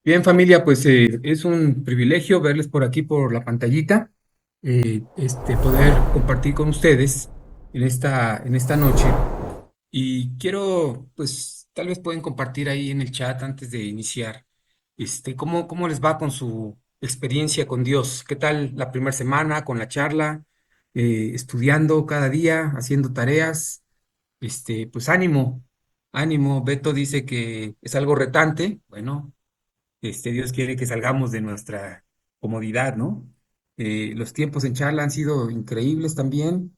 Bien, familia, pues es un privilegio verles por aquí por la pantallita, poder compartir con ustedes en esta noche. Y quiero, pues, tal vez pueden compartir ahí en el chat antes de iniciar, cómo les va con su experiencia con Dios. ¿Qué tal la primera semana con la charla? Estudiando cada día, haciendo tareas. Pues ánimo, ánimo. Beto dice que es algo retante. Bueno. Dios quiere que salgamos de nuestra comodidad, ¿no? Los tiempos en charla han sido increíbles también.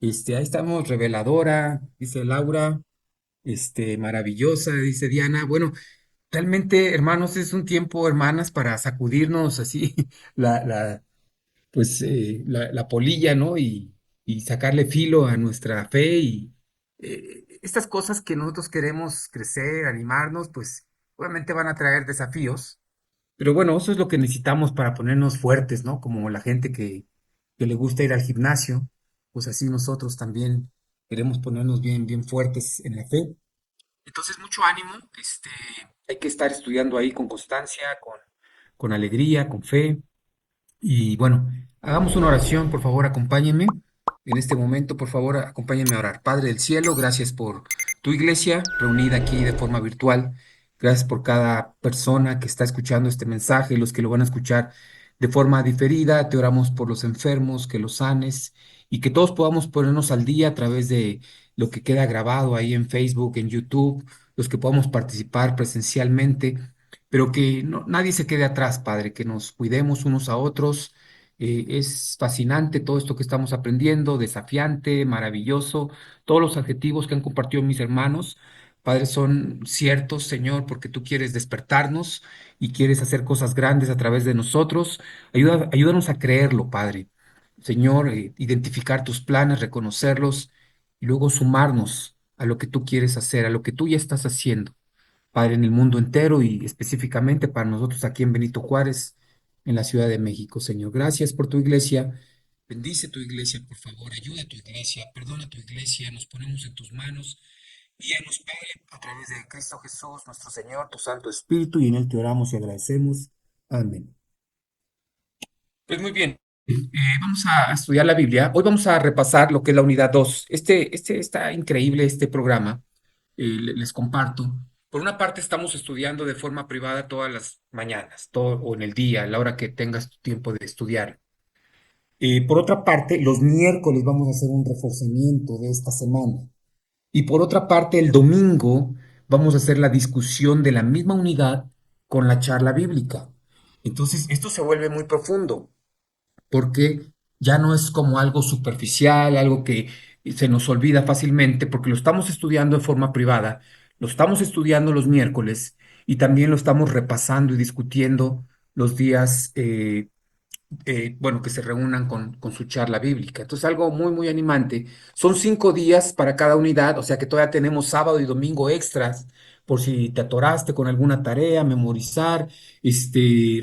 Ahí estamos, reveladora, dice Laura, maravillosa, dice Diana. Bueno, realmente, hermanos, es un tiempo, hermanas, para sacudirnos así la, la polilla, ¿no? Y sacarle filo a nuestra fe y estas cosas que nosotros queremos crecer, animarnos, pues obviamente van a traer desafíos, pero bueno, eso es lo que necesitamos para ponernos fuertes, ¿no? Como la gente que le gusta ir al gimnasio, pues así nosotros también queremos ponernos bien, bien fuertes en la fe. Entonces, mucho ánimo, hay que estar estudiando ahí con constancia, con alegría, con fe. Y bueno, hagamos una oración, por favor, acompáñenme. En este momento, por favor, acompáñenme a orar. Padre del cielo, gracias por tu iglesia reunida aquí de forma virtual. Gracias por cada persona que está escuchando este mensaje, los que lo van a escuchar de forma diferida. Te oramos por los enfermos, que los sanes y que todos podamos ponernos al día a través de lo que queda grabado ahí en Facebook, en YouTube, los que podamos participar presencialmente, pero que nadie se quede atrás, Padre, que nos cuidemos unos a otros. Es fascinante todo esto que estamos aprendiendo, desafiante, maravilloso. Todos los adjetivos que han compartido mis hermanos, Padre, son ciertos, Señor, porque tú quieres despertarnos y quieres hacer cosas grandes a través de nosotros. Ayúdanos a creerlo, Padre. Señor, identificar tus planes, reconocerlos y luego sumarnos a lo que tú quieres hacer, a lo que tú ya estás haciendo. Padre, en el mundo entero y específicamente para nosotros aquí en Benito Juárez, en la Ciudad de México, Señor. Gracias por tu iglesia. Bendice tu iglesia, por favor. Ayuda a tu iglesia, perdona a tu iglesia. Nos ponemos en tus manos. Guíanos, Padre, a través de Cristo Jesús, nuestro Señor, tu Santo Espíritu, y en Él te oramos y agradecemos. Amén. Pues muy bien. Vamos a estudiar la Biblia. Hoy vamos a repasar lo que es la unidad 2. Está increíble este programa. Les comparto. Por una parte, estamos estudiando de forma privada todas las mañanas, o en el día, a la hora que tengas tu tiempo de estudiar. Por otra parte, los miércoles vamos a hacer un reforzamiento de esta semana. Y por otra parte, el domingo vamos a hacer la discusión de la misma unidad con la charla bíblica. Entonces, esto se vuelve muy profundo porque ya no es como algo superficial, algo que se nos olvida fácilmente, porque lo estamos estudiando de forma privada, lo estamos estudiando los miércoles y también lo estamos repasando y discutiendo los días, bueno, que se reúnan con su charla bíblica. Entonces, algo muy, muy animante. Son 5 días para cada unidad, o sea que todavía tenemos sábado y domingo extras por si te atoraste con alguna tarea, memorizar,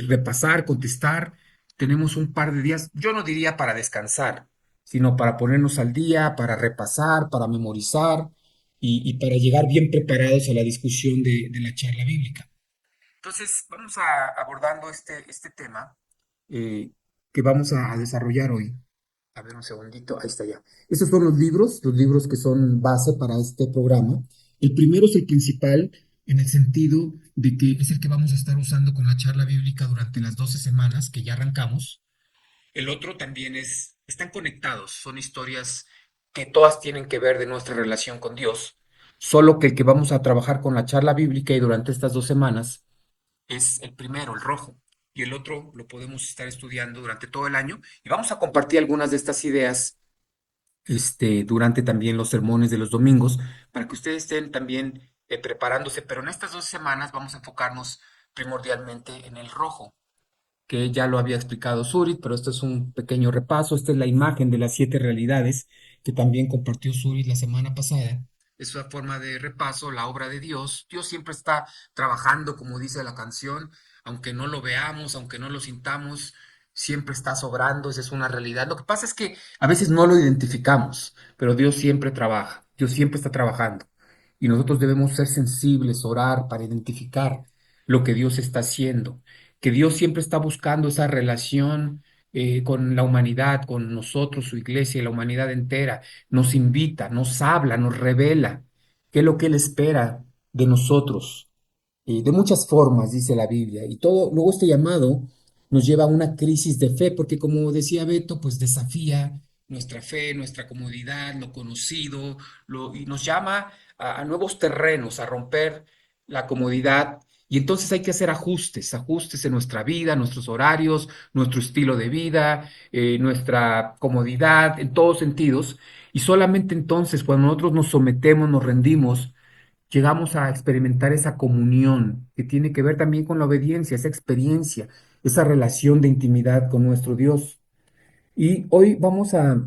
repasar, contestar. Tenemos un par de días, yo no diría para descansar, sino para ponernos al día, para repasar, para memorizar y para llegar bien preparados a la discusión de la charla bíblica. Entonces, vamos abordando este tema eh, que vamos a desarrollar hoy. A ver un segundito, ahí está ya. Estos son los libros que son base para este programa. El primero es el principal en el sentido de que es el que vamos a estar usando con la charla bíblica durante las 12 semanas que ya arrancamos. El otro también están conectados, son historias que todas tienen que ver de nuestra relación con Dios, solo que el que vamos a trabajar con la charla bíblica y durante estas 2 semanas es el primero, el rojo, y el otro lo podemos estar estudiando durante todo el año y vamos a compartir algunas de estas ideas durante también los sermones de los domingos para que ustedes estén también preparándose, pero en estas 2 semanas vamos a enfocarnos primordialmente en el rojo, que ya lo había explicado Surit, pero esto es un pequeño repaso. Esta es la imagen de las 7 realidades que también compartió Surit la semana pasada. Es una forma de repaso, la obra de Dios. Dios siempre está trabajando, como dice la canción, aunque no lo veamos, aunque no lo sintamos, siempre está sobrando, esa es una realidad. Lo que pasa es que a veces no lo identificamos, pero Dios siempre trabaja, Dios siempre está trabajando. Y nosotros debemos ser sensibles, orar para identificar lo que Dios está haciendo, que Dios siempre está buscando esa relación con la humanidad, con nosotros, su iglesia y la humanidad entera. Nos invita, nos habla, nos revela qué es lo que Él espera de nosotros de muchas formas, dice la Biblia. Y todo, luego este llamado nos lleva a una crisis de fe, porque como decía Beto, pues desafía nuestra fe, nuestra comodidad, lo conocido, y nos llama a nuevos terrenos, a romper la comodidad. Y entonces hay que hacer ajustes, ajustes en nuestra vida, nuestros horarios, nuestro estilo de vida, nuestra comodidad, en todos sentidos. Y solamente entonces, cuando nosotros nos sometemos, nos rendimos, llegamos a experimentar esa comunión que tiene que ver también con la obediencia, esa experiencia, esa relación de intimidad con nuestro Dios. Y hoy vamos a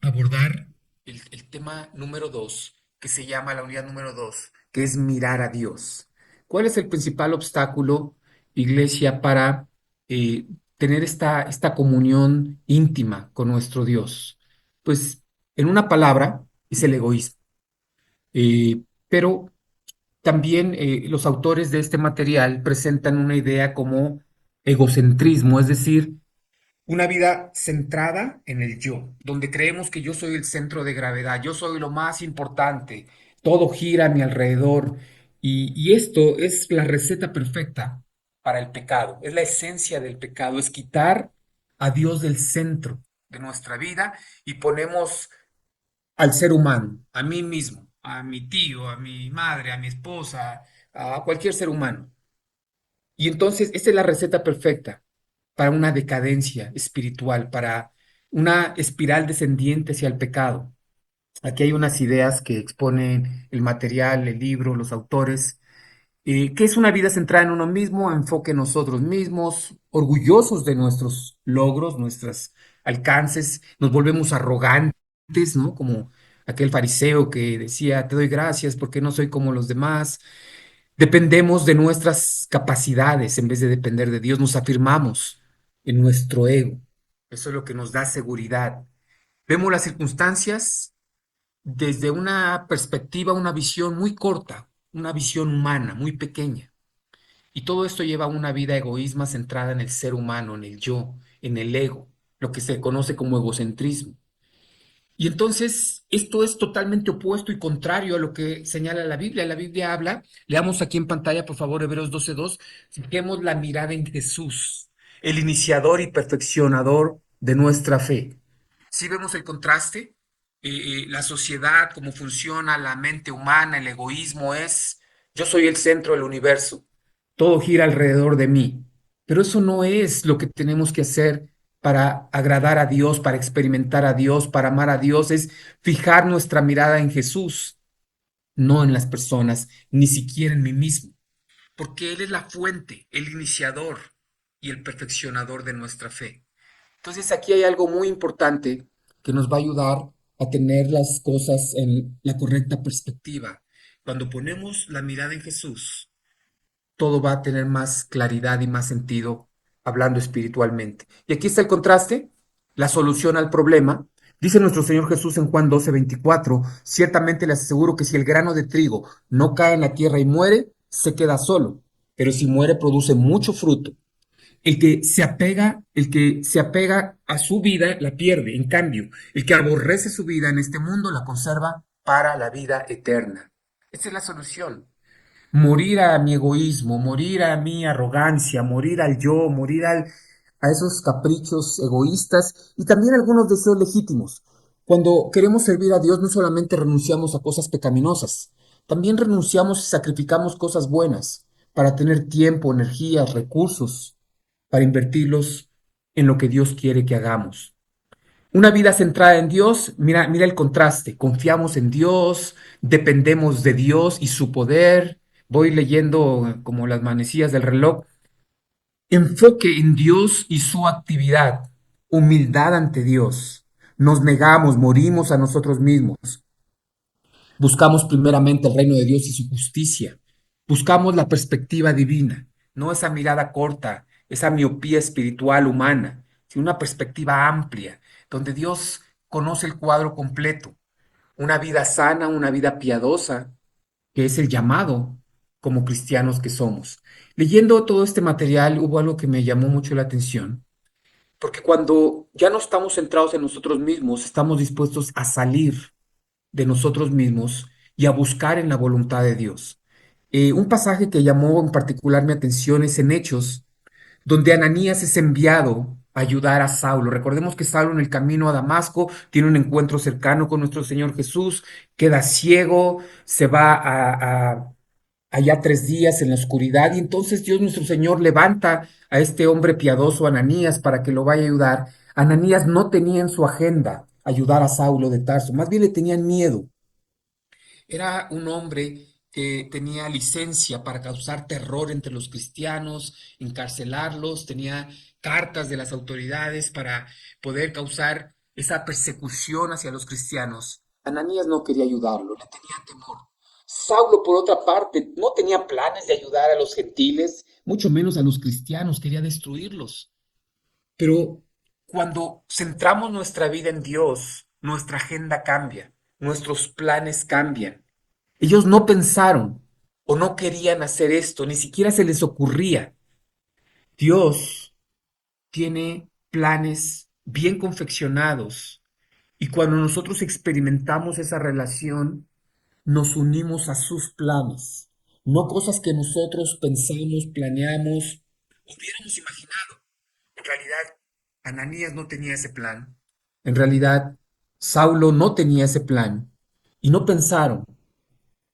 abordar el tema número dos, que se llama la unidad número dos, que es mirar a Dios. ¿Cuál es el principal obstáculo, iglesia, para eh, tener esta comunión íntima con nuestro Dios? Pues en una palabra, es el egoísmo. Pero también los autores de este material presentan una idea como egocentrismo, es decir, una vida centrada en el yo, donde creemos que yo soy el centro de gravedad, yo soy lo más importante, todo gira a mi alrededor. Y esto es la receta perfecta para el pecado, es la esencia del pecado, es quitar a Dios del centro de nuestra vida y ponemos al ser humano, a mí mismo, a mi tío, a mi madre, a mi esposa, a cualquier ser humano. Y entonces, esta es la receta perfecta para una decadencia espiritual, para una espiral descendiente hacia el pecado. Aquí hay unas ideas que exponen el material, el libro, los autores, que es una vida centrada en uno mismo, enfoque en nosotros mismos, orgullosos de nuestros logros, nuestros alcances, nos volvemos arrogantes, ¿no? Como aquel fariseo que decía, te doy gracias porque no soy como los demás. Dependemos de nuestras capacidades en vez de depender de Dios, nos afirmamos en nuestro ego. Eso es lo que nos da seguridad. Vemos las circunstancias desde una perspectiva, una visión muy corta, una visión humana, muy pequeña. Y todo esto lleva a una vida egoísma centrada en el ser humano, en el yo, en el ego, lo que se conoce como egocentrismo. Y entonces esto es totalmente opuesto y contrario a lo que señala la Biblia. La Biblia habla, leamos aquí en pantalla, por favor, Hebreos 12:2, fijemos la mirada en Jesús, el iniciador y perfeccionador de nuestra fe. Si vemos el contraste, la sociedad, cómo funciona, la mente humana, el egoísmo es, yo soy el centro del universo, todo gira alrededor de mí. Pero eso no es lo que tenemos que hacer para agradar a Dios, para experimentar a Dios, para amar a Dios, es fijar nuestra mirada en Jesús, no en las personas, ni siquiera en mí mismo, porque Él es la fuente, el iniciador y el perfeccionador de nuestra fe. Entonces aquí hay algo muy importante que nos va a ayudar a tener las cosas en la correcta perspectiva. Cuando ponemos la mirada en Jesús, todo va a tener más claridad y más sentido hablando espiritualmente. Y aquí está el contraste, la solución al problema. Dice nuestro Señor Jesús en Juan 12:24, ciertamente les aseguro que si el grano de trigo no cae en la tierra y muere, se queda solo, pero si muere produce mucho fruto. El que se apega a su vida la pierde. En cambio, el que aborrece su vida en este mundo la conserva para la vida eterna. Esa es la solución. Morir a mi egoísmo, morir a mi arrogancia, morir al yo, a esos caprichos egoístas y también algunos deseos legítimos. Cuando queremos servir a Dios, no solamente renunciamos a cosas pecaminosas, también renunciamos y sacrificamos cosas buenas para tener tiempo, energías, recursos, para invertirlos en lo que Dios quiere que hagamos. Una vida centrada en Dios, mira, mira el contraste, confiamos en Dios, dependemos de Dios y su poder. Voy leyendo como las manecillas del reloj. Enfoque en Dios y su actividad, humildad ante Dios. Nos negamos, morimos a nosotros mismos. Buscamos primeramente el reino de Dios y su justicia. Buscamos la perspectiva divina, no esa mirada corta, esa miopía espiritual humana, sino una perspectiva amplia, donde Dios conoce el cuadro completo. Una vida sana, una vida piadosa, que es el llamado, como cristianos que somos. Leyendo todo este material hubo algo que me llamó mucho la atención, porque cuando ya no estamos centrados en nosotros mismos, estamos dispuestos a salir de nosotros mismos y a buscar en la voluntad de Dios. Un pasaje que llamó en particular mi atención es en Hechos, donde Ananías es enviado a ayudar a Saulo. Recordemos que Saulo en el camino a Damasco tiene un encuentro cercano con nuestro Señor Jesús, queda ciego, se va allá 3 días en la oscuridad y entonces Dios nuestro Señor levanta a este hombre piadoso, Ananías, para que lo vaya a ayudar. Ananías no tenía en su agenda ayudar a Saulo de Tarso, más bien le tenían miedo. Era un hombre que tenía licencia para causar terror entre los cristianos, encarcelarlos, tenía cartas de las autoridades para poder causar esa persecución hacia los cristianos. Ananías no quería ayudarlo, le tenía temor. Saulo, por otra parte, no tenía planes de ayudar a los gentiles, mucho menos a los cristianos, quería destruirlos. Pero cuando centramos nuestra vida en Dios, nuestra agenda cambia, nuestros planes cambian. Ellos no pensaron o no querían hacer esto, ni siquiera se les ocurría. Dios tiene planes bien confeccionados y cuando nosotros experimentamos esa relación, nos unimos a sus planes, no cosas que nosotros pensamos, planeamos, hubiéramos imaginado. En realidad, Ananías no tenía ese plan. En realidad, Saulo no tenía ese plan. Y no pensaron,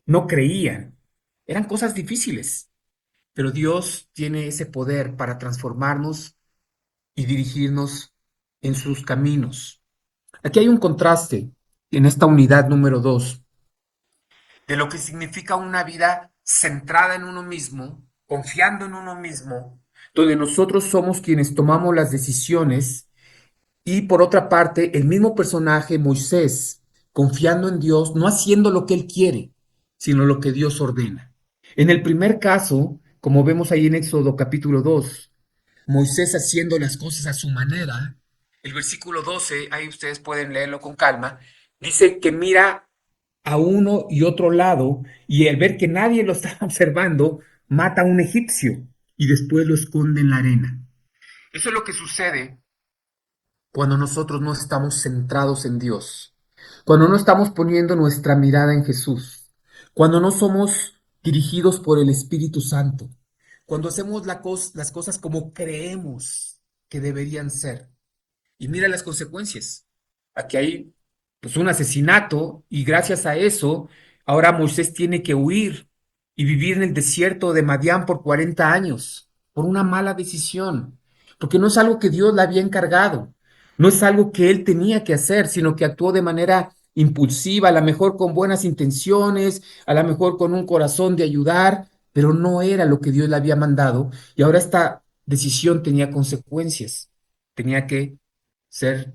no creían. Eran cosas difíciles. Pero Dios tiene ese poder para transformarnos y dirigirnos en sus caminos. Aquí hay un contraste en esta unidad número 2 de lo que significa una vida centrada en uno mismo, confiando en uno mismo, donde nosotros somos quienes tomamos las decisiones. Y por otra parte, el mismo personaje, Moisés, confiando en Dios, no haciendo lo que él quiere, sino lo que Dios ordena. En el primer caso, como vemos ahí en Éxodo capítulo 2, Moisés haciendo las cosas a su manera, el versículo 12, ahí ustedes pueden leerlo con calma, dice que mira a uno y otro lado y al ver que nadie lo está observando, mata a un egipcio y después lo esconde en la arena. Eso es lo que sucede cuando nosotros no estamos centrados en Dios, cuando no estamos poniendo nuestra mirada en Jesús, cuando no somos dirigidos por el Espíritu Santo, cuando hacemos las cosas como creemos que deberían ser. Y mira las consecuencias. Aquí hay pues un asesinato y gracias a eso ahora Moisés tiene que huir y vivir en el desierto de Madián por 40 años por una mala decisión, porque no es algo que Dios le había encargado, no es algo que él tenía que hacer, sino que actuó de manera impulsiva, a lo mejor con buenas intenciones, a lo mejor con un corazón de ayudar, pero no era lo que Dios le había mandado y ahora esta decisión tenía consecuencias. Tenía que ser,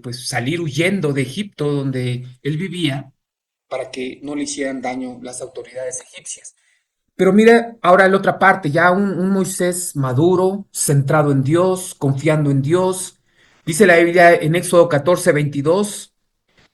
pues salir huyendo de Egipto donde él vivía para que no le hicieran daño las autoridades egipcias. Pero mira ahora la otra parte, ya un Moisés maduro, centrado en Dios, confiando en Dios. Dice la Biblia en Éxodo 14:22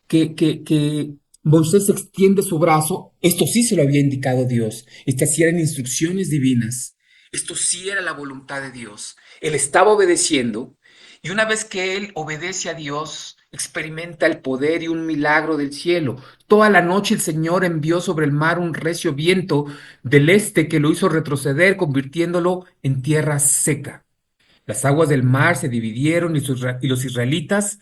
que Moisés extiende su brazo, esto sí se lo había indicado Dios, estas sí eran instrucciones divinas, esto sí era la voluntad de Dios. Él estaba obedeciendo y una vez que él obedece a Dios, experimenta el poder y un milagro del cielo. Toda la noche el Señor envió sobre el mar un recio viento del este que lo hizo retroceder, convirtiéndolo en tierra seca. Las aguas del mar se dividieron y los israelitas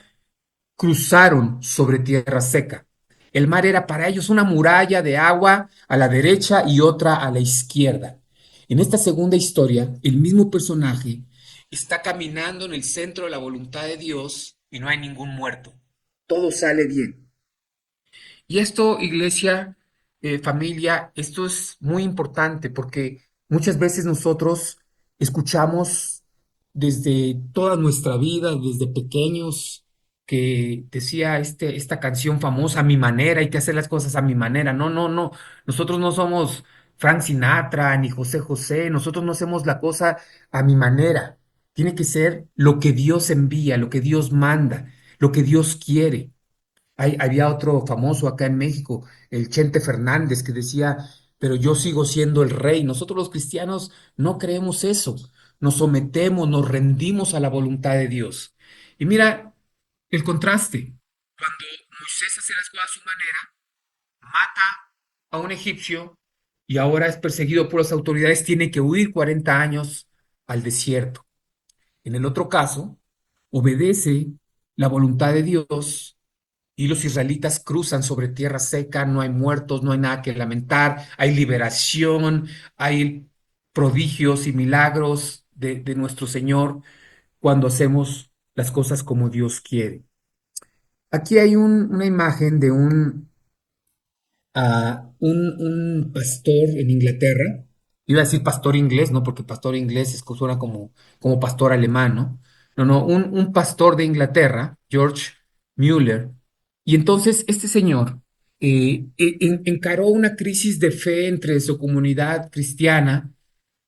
cruzaron sobre tierra seca. El mar era para ellos una muralla de agua a la derecha y otra a la izquierda. En esta segunda historia, el mismo personaje está caminando en el centro de la voluntad de Dios y no hay ningún muerto. Todo sale bien. Y esto, iglesia, familia, esto es muy importante porque muchas veces nosotros escuchamos desde toda nuestra vida, desde pequeños, que decía esta canción famosa, a mi manera, hay que hacer las cosas a mi manera. No, no, no. Nosotros no somos Frank Sinatra ni José José, nosotros no hacemos la cosa a mi manera. Tiene que ser lo que Dios envía, lo que Dios manda, lo que Dios quiere. Había otro famoso acá en México, el Chente Fernández, que decía, pero yo sigo siendo el rey. Nosotros los cristianos no creemos eso. Nos sometemos, nos rendimos a la voluntad de Dios. Y mira el contraste. Cuando Moisés hace las cosas a su manera, mata a un egipcio y ahora es perseguido por las autoridades, tiene que huir 40 años al desierto. En el otro caso, obedece la voluntad de Dios y los israelitas cruzan sobre tierra seca, no hay muertos, no hay nada que lamentar, hay liberación, hay prodigios y milagros de nuestro Señor cuando hacemos las cosas como Dios quiere. Aquí hay una imagen de un pastor en Inglaterra. Iba a decir pastor inglés, ¿no? Porque pastor inglés es, suena como pastor alemán, ¿no? No, no, un pastor de Inglaterra, George Mueller. Y entonces este señor encaró una crisis de fe entre su comunidad cristiana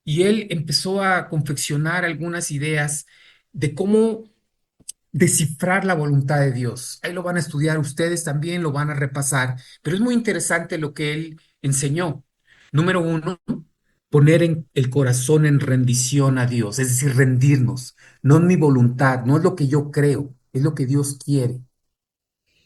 y él empezó a confeccionar algunas ideas de cómo descifrar la voluntad de Dios. Ahí lo van a estudiar ustedes también, lo van a repasar, pero es muy interesante lo que él enseñó. Número uno, poner el corazón en rendición a Dios, es decir, rendirnos. No es mi voluntad, no es lo que yo creo, es lo que Dios quiere.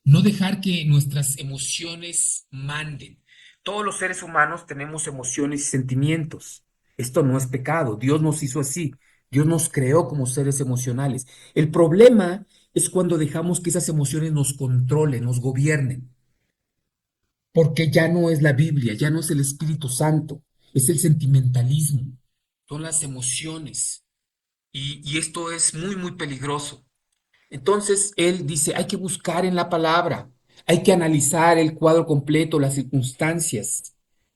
No dejar que nuestras emociones manden. Todos los seres humanos tenemos emociones y sentimientos. Esto no es pecado. Dios nos hizo así. Dios nos creó como seres emocionales. El problema es cuando dejamos que esas emociones nos controlen, nos gobiernen, porque ya no es la Biblia, ya no es el Espíritu Santo, es el sentimentalismo, son las emociones. Y esto es muy, muy peligroso. Entonces él dice, hay que buscar en la palabra, hay que analizar el cuadro completo, las circunstancias,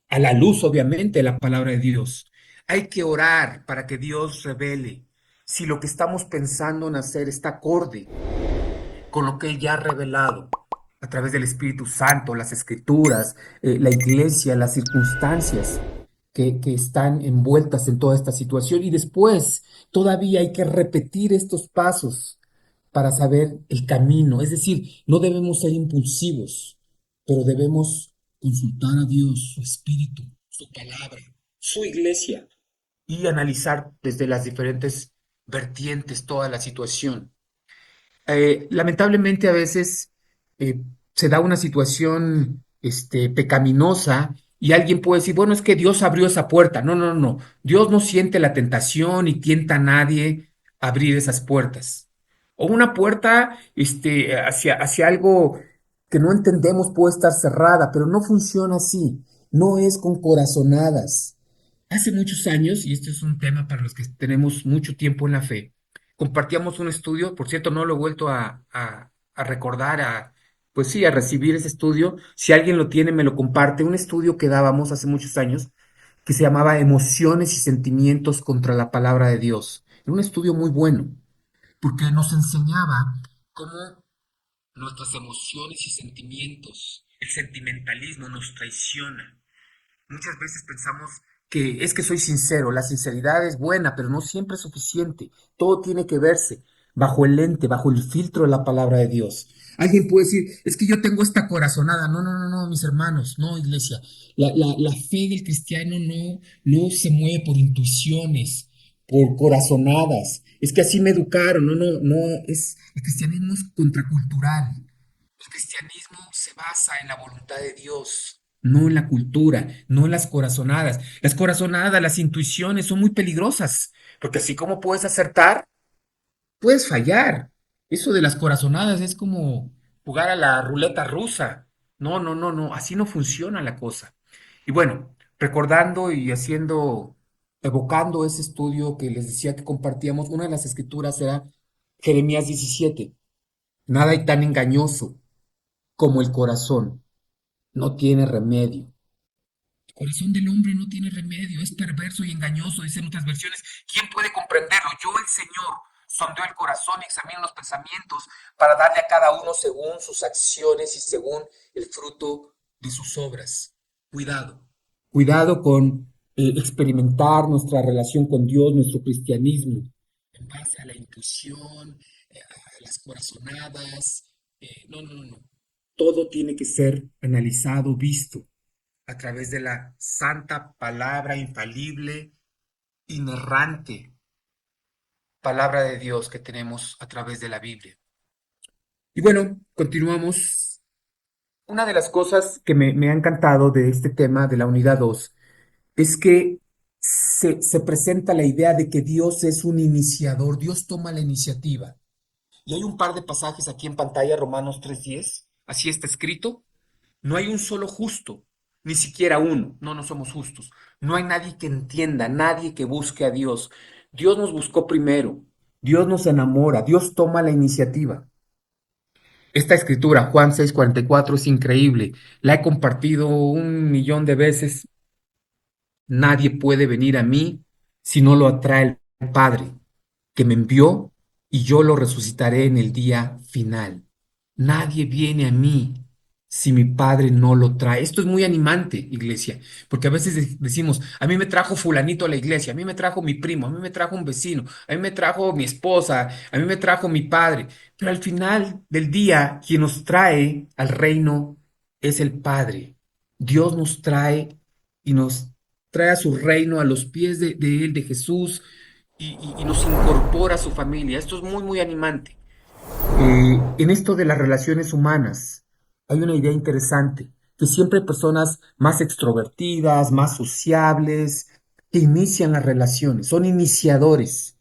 a la luz, obviamente, de la palabra de Dios. Hay que orar para que Dios revele si lo que estamos pensando en hacer está acorde con lo que Él ya ha revelado a través del Espíritu Santo, las Escrituras, la iglesia, las circunstancias que están envueltas en toda esta situación. Y después todavía hay que repetir estos pasos para saber el camino. Es decir, no debemos ser impulsivos, pero debemos consultar a Dios, su Espíritu, su palabra, su iglesia y analizar desde las diferentes vertientes toda la situación. Lamentablemente a veces eh, se da una situación pecaminosa y alguien puede decir, bueno, es que Dios abrió esa puerta. No, no, no. Dios no siente la tentación y tienta a nadie a abrir esas puertas. O una puerta hacia algo que no entendemos puede estar cerrada, pero no funciona así. No es con corazonadas. Hace muchos años, y este es un tema para los que tenemos mucho tiempo en la fe, compartíamos un estudio, por cierto, no lo he vuelto a recordar, pues sí, a recibir ese estudio. Si alguien lo tiene, me lo comparte. Un estudio que dábamos hace muchos años que se llamaba Emociones y Sentimientos contra la Palabra de Dios. Era un estudio muy bueno, porque nos enseñaba cómo nuestras emociones y sentimientos, el sentimentalismo nos traiciona. Muchas veces pensamos que es que soy sincero, la sinceridad es buena, pero no siempre es suficiente. Todo tiene que verse bajo el lente, bajo el filtro de la palabra de Dios. Alguien puede decir, es que yo tengo esta corazonada. No, no, no, no, mis hermanos, no, iglesia. La fe del cristiano no se mueve por intuiciones, por corazonadas. Es que así me educaron. No, no, no, el cristianismo es contracultural. El cristianismo se basa en la voluntad de Dios, no en la cultura, no en las corazonadas. Las corazonadas, las intuiciones son muy peligrosas, porque así como puedes acertar, puedes fallar. Eso de las corazonadas es como jugar a la ruleta rusa. No, no, no, no, así no funciona la cosa. Y bueno, recordando y evocando ese estudio que les decía que compartíamos, una de las escrituras era Jeremías 17. Nada hay tan engañoso como el corazón, no tiene remedio. El corazón del hombre no tiene remedio, es perverso y engañoso, dicen otras versiones. ¿Quién puede comprenderlo? Yo, el Señor, sondeo el corazón y examino los pensamientos para darle a cada uno según sus acciones y según el fruto de sus obras. Cuidado. Cuidado con experimentar nuestra relación con Dios, nuestro cristianismo, en base a la intuición, a las corazonadas. No, no, no, no. Todo tiene que ser analizado, visto. a través de la santa palabra infalible, inerrante palabra de Dios que tenemos a través de la Biblia. Y bueno, continuamos. Una de las cosas que me ha encantado de este tema de la unidad 2 es que se presenta la idea de que Dios es un iniciador, Dios toma la iniciativa. Y hay un par de pasajes aquí en pantalla, Romanos 3:10, así está escrito: no hay un solo justo, ni siquiera uno, no, no somos justos. No hay nadie que entienda, nadie que busque a Dios. Dios nos buscó primero, Dios nos enamora, Dios toma la iniciativa. Esta escritura, Juan 6:44, es increíble. La he compartido 1 millón de veces. Nadie puede venir a mí si no lo atrae el Padre, que me envió, y yo lo resucitaré en el día final. Nadie viene a mí si mi Padre no lo trae. Esto es muy animante, iglesia, porque a veces decimos, a mí me trajo fulanito a la iglesia, a mí me trajo mi primo, a mí me trajo un vecino, a mí me trajo mi esposa, a mí me trajo mi padre. Pero al final del día, quien nos trae al reino es el Padre. Dios nos trae y nos trae a su reino, a los pies de Él, de Jesús, y nos incorpora a su familia. Esto es muy, muy animante. En esto de las relaciones humanas, hay una idea interesante, que siempre hay personas más extrovertidas, más sociables, que inician las relaciones, son iniciadores.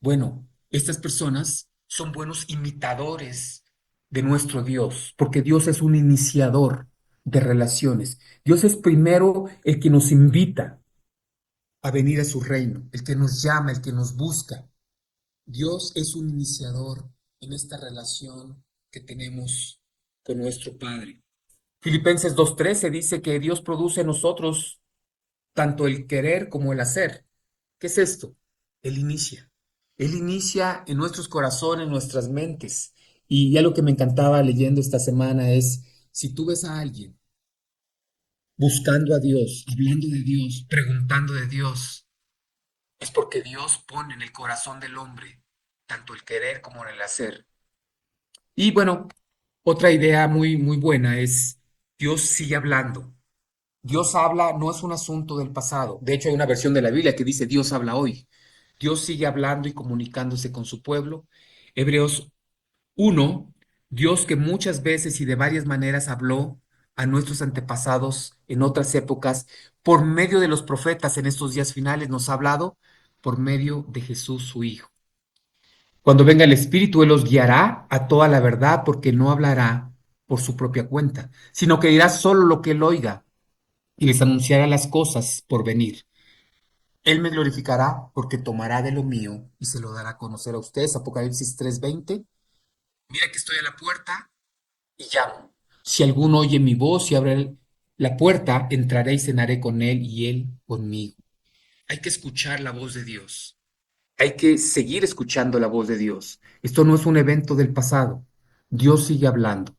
Bueno, estas personas son buenos imitadores de nuestro Dios, porque Dios es un iniciador de relaciones. Dios es primero el que nos invita a venir a su reino, el que nos llama, el que nos busca. Dios es un iniciador en esta relación que tenemos con nuestro Padre. Filipenses 2:13 dice que Dios produce en nosotros tanto el querer como el hacer. ¿Qué es esto? Él inicia. Él inicia en nuestros corazones, en nuestras mentes. Y ya lo que me encantaba leyendo esta semana es, si tú ves a alguien buscando a Dios, hablando de Dios, preguntando de Dios, es porque Dios pone en el corazón del hombre tanto el querer como el hacer. Y bueno, otra idea muy, muy buena es Dios sigue hablando. Dios habla, no es un asunto del pasado. De hecho, hay una versión de la Biblia que dice Dios habla hoy. Dios sigue hablando y comunicándose con su pueblo. Hebreos 1, Dios que muchas veces y de varias maneras habló a nuestros antepasados en otras épocas, por medio de los profetas en estos días finales, nos ha hablado por medio de Jesús, su Hijo. Cuando venga el Espíritu, Él los guiará a toda la verdad, porque no hablará por su propia cuenta, sino que dirá solo lo que Él oiga y les anunciará las cosas por venir. Él me glorificará porque tomará de lo mío y se lo dará a conocer a ustedes. Apocalipsis 3:20. Mira que estoy a la puerta y llamo. Si alguno oye mi voz y abre la puerta, entraré y cenaré con él y él conmigo. Hay que escuchar la voz de Dios. Hay que seguir escuchando la voz de Dios. Esto no es un evento del pasado. Dios sigue hablando.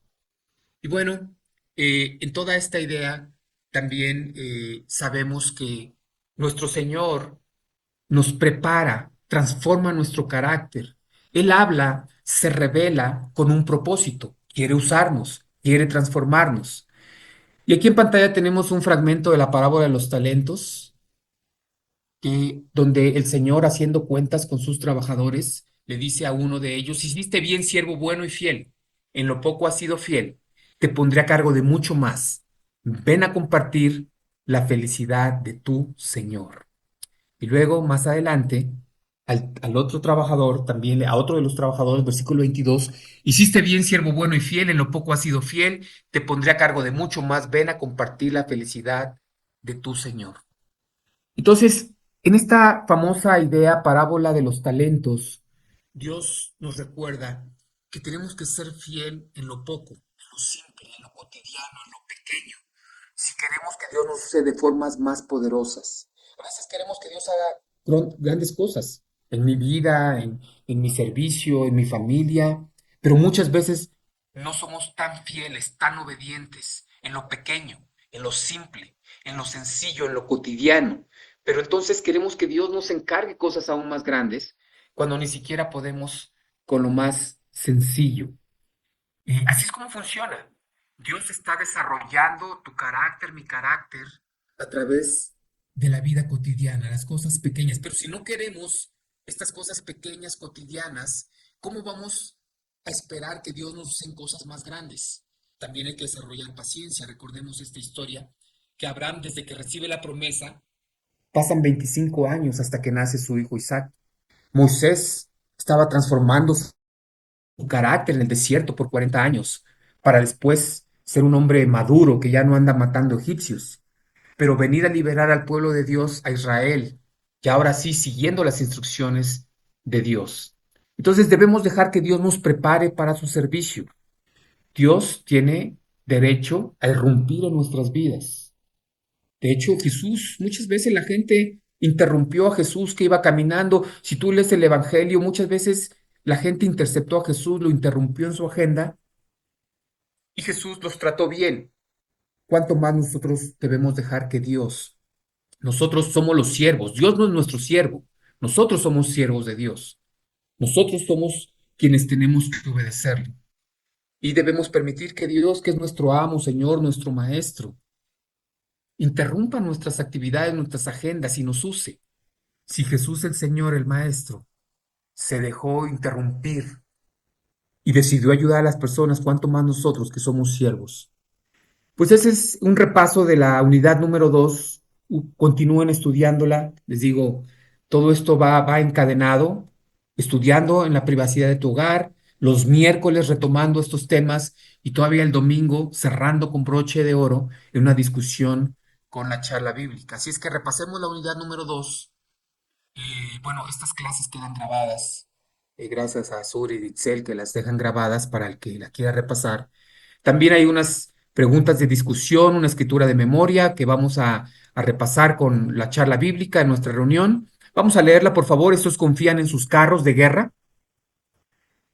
Y bueno, en toda esta idea también sabemos que nuestro Señor nos prepara, transforma nuestro carácter. Él habla, se revela con un propósito. Quiere usarnos, quiere transformarnos. Y aquí en pantalla tenemos un fragmento de la parábola de los talentos donde el Señor, haciendo cuentas con sus trabajadores, le dice a uno de ellos: hiciste bien, siervo bueno y fiel. En lo poco has sido fiel, te pondré a cargo de mucho más. Ven a compartir la felicidad de tu Señor. Y luego, más adelante, al otro trabajador, también a otro de los trabajadores, versículo 22, hiciste bien, siervo bueno y fiel, en lo poco has sido fiel, te pondré a cargo de mucho más. Ven a compartir la felicidad de tu Señor. Entonces, en esta famosa idea, parábola de los talentos, Dios nos recuerda que tenemos que ser fiel en lo poco, en lo simple, en lo cotidiano, en lo pequeño, si queremos que Dios nos use de formas más poderosas. A veces queremos que Dios haga grandes cosas en mi vida, en mi servicio, en mi familia, pero muchas veces no somos tan fieles, tan obedientes en lo pequeño, en lo simple, en lo sencillo, en lo cotidiano. Pero entonces queremos que Dios nos encargue cosas aún más grandes cuando ni siquiera podemos con lo más sencillo. Así es como funciona. Dios está desarrollando tu carácter, mi carácter, a través de la vida cotidiana, las cosas pequeñas. Pero si no queremos estas cosas pequeñas, cotidianas, ¿cómo vamos a esperar que Dios nos use en cosas más grandes? También hay que desarrollar paciencia. Recordemos esta historia, que Abraham, desde que recibe la promesa, pasan 25 años hasta que nace su hijo Isaac. Moisés estaba transformando su carácter en el desierto por 40 años, para después ser un hombre maduro que ya no anda matando egipcios, pero venir a liberar al pueblo de Dios, a Israel, y ahora sí siguiendo las instrucciones de Dios. Entonces debemos dejar que Dios nos prepare para su servicio. Dios tiene derecho a irrumpir en nuestras vidas. De hecho, Jesús, muchas veces la gente interrumpió a Jesús que iba caminando. Si tú lees el Evangelio, muchas veces la gente interceptó a Jesús, lo interrumpió en su agenda y Jesús los trató bien. ¿Cuánto más nosotros debemos dejar que Dios? Nosotros somos los siervos. Dios no es nuestro siervo. Nosotros somos siervos de Dios. Nosotros somos quienes tenemos que obedecerle. Y debemos permitir que Dios, que es nuestro amo, Señor, nuestro Maestro, interrumpa nuestras actividades, nuestras agendas y nos use. Si Jesús el Señor, el Maestro, se dejó interrumpir y decidió ayudar a las personas, ¿cuánto más nosotros que somos siervos? Pues ese es un repaso de la unidad número 2. Continúen estudiándola. Les digo, todo esto va encadenado, estudiando en la privacidad de tu hogar, los miércoles retomando estos temas y todavía el domingo cerrando con broche de oro en una discusión con la charla bíblica. Así es que repasemos la unidad número 2. Bueno, estas clases quedan grabadas, gracias a Sur y Ditzel que las dejan grabadas para el que la quiera repasar. También hay unas preguntas de discusión, una escritura de memoria que vamos a repasar con la charla bíblica en nuestra reunión. Vamos a leerla, por favor. Estos confían en sus carros de guerra,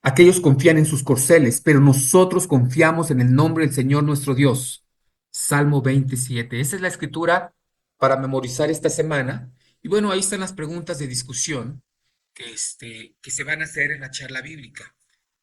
aquellos confían en sus corceles, pero nosotros confiamos en el nombre del Señor nuestro Dios. Salmo 27. Esa es la escritura para memorizar esta semana. Y bueno, ahí están las preguntas de discusión que se van a hacer en la charla bíblica.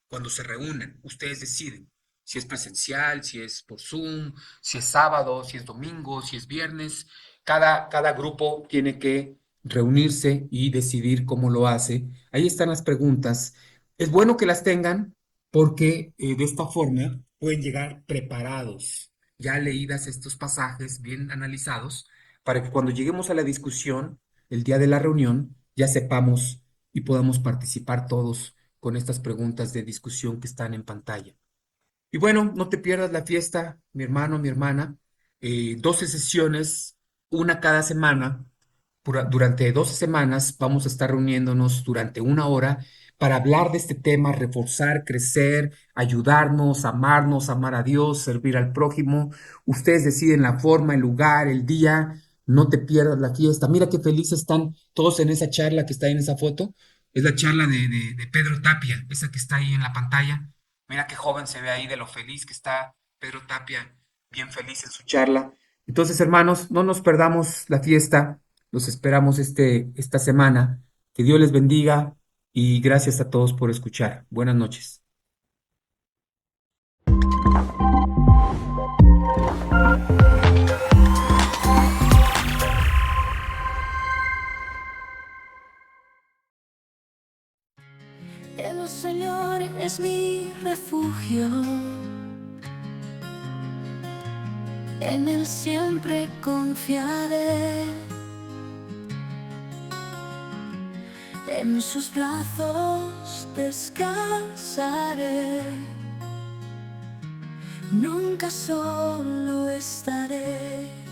Cuando se reúnan, ustedes deciden si es presencial, si es por Zoom, si es sábado, si es domingo, si es viernes. Cada grupo tiene que reunirse y decidir cómo lo hace. Ahí están las preguntas. Es bueno que las tengan porque de esta forma pueden llegar preparados, ya leídas estos pasajes, bien analizados, para que cuando lleguemos a la discusión, el día de la reunión, ya sepamos y podamos participar todos con estas preguntas de discusión que están en pantalla. Y bueno, no te pierdas la fiesta, mi hermano, mi hermana. 12 sesiones, una cada semana. Durante 12 semanas vamos a estar reuniéndonos durante una hora para hablar de este tema, reforzar, crecer, ayudarnos, amarnos, amar a Dios, servir al prójimo. Ustedes deciden la forma, el lugar, el día. No te pierdas la fiesta. Mira qué felices están todos en esa charla que está ahí en esa foto. Es la charla de Pedro Tapia, esa que está ahí en la pantalla. Mira qué joven se ve ahí de lo feliz que está Pedro Tapia, bien feliz en su charla. Entonces, hermanos, no nos perdamos la fiesta. Los esperamos esta semana. Que Dios les bendiga y gracias a todos por escuchar. Buenas noches. El Señor es mi refugio, en Él siempre confiaré. En sus brazos descansaré, nunca solo estaré.